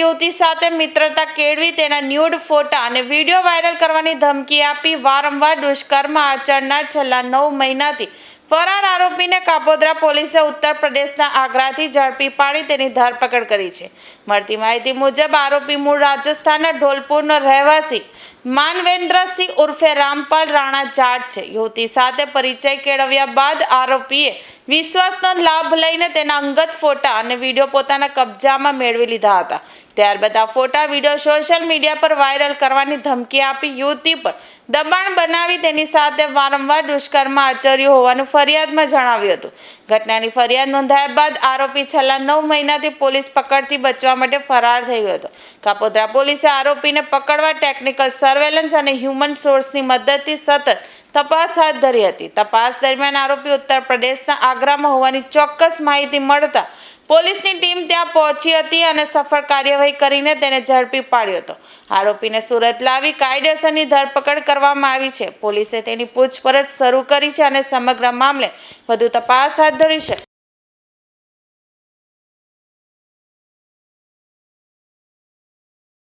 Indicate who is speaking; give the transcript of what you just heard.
Speaker 1: યુવતી સાથે મિત્રતા કેળવી તેના ન્યૂડ ફોટા અને વિડીયો વાયરલ કરવાની ધમકી આપી વારંવાર દુષ્કર્મ આચરનાર છેલ્લા 9 મહિનાથી ફરાર આરોપીને કાપોદ્રા પોલીસે ઉત્તર પ્રદેશના આગ્રાથી ઝડપી પાડી તેની ધરપકડ કરી છે. મળતી માહિતી મુજબ આરોપી મૂળ રાજસ્થાનના ઢોલપુરનો રહેવાસી માનવેન્દ્રસિંહ ઉર્ફે રામપાલ રાણા જાટ છે. યુવતી સાથે પરિચય કેળવ્યા બાદ આરોપીએ વિશ્વાસનો લાભ લઈને તેના અંગત ફોટા અને વિડીયો પોતાના કબજામાં મેળવી લીધા હતા. ત્યારબાદ આ ફોટા વિડીયો સોશિયલ મીડિયા પર વાયરલ કરવાની ધમકી આપી યુવતી પર દબાણ બનાવી તેની સાથે વારંવાર દુષ્કર્મ આચર્યું હોવાનું ફરિયાદમાં જણાવ્યું હતું. ઘટનાની ફરિયાદ નોંધાયા બાદ આરોપી છેલ્લા 9 મહિનાથી પોલીસ પકડથી બચવા માટે ફરાર થઈ ગયો હતો. કાપોદ્રા પોલીસે આરોપીને પકડવા ટેકનિકલ સર્વેલન્સ અને હ્યુમન સોર્સની મદદથી સતત તપાસ હાથ ધરી હતી. તપાસ દરમિયાન આરોપી ઉત્તર પ્રદેશના આગ્રામાં હોવાની ચોક્કસ માહિતી મળતા પોલીસની ટીમ ત્યાં પહોંચી હતી અને સફળ કાર્યવાહી કરીને તેને ઝડપી પાડ્યો હતો. આરોપીને સુરત લાવી કાયદેસરની ધરપકડ કરવામાં આવી છે. પોલીસે તેની પૂછપરછ શરૂ કરી છે અને સમગ્ર મામલે વધુ તપાસ હાથ ધરી છે.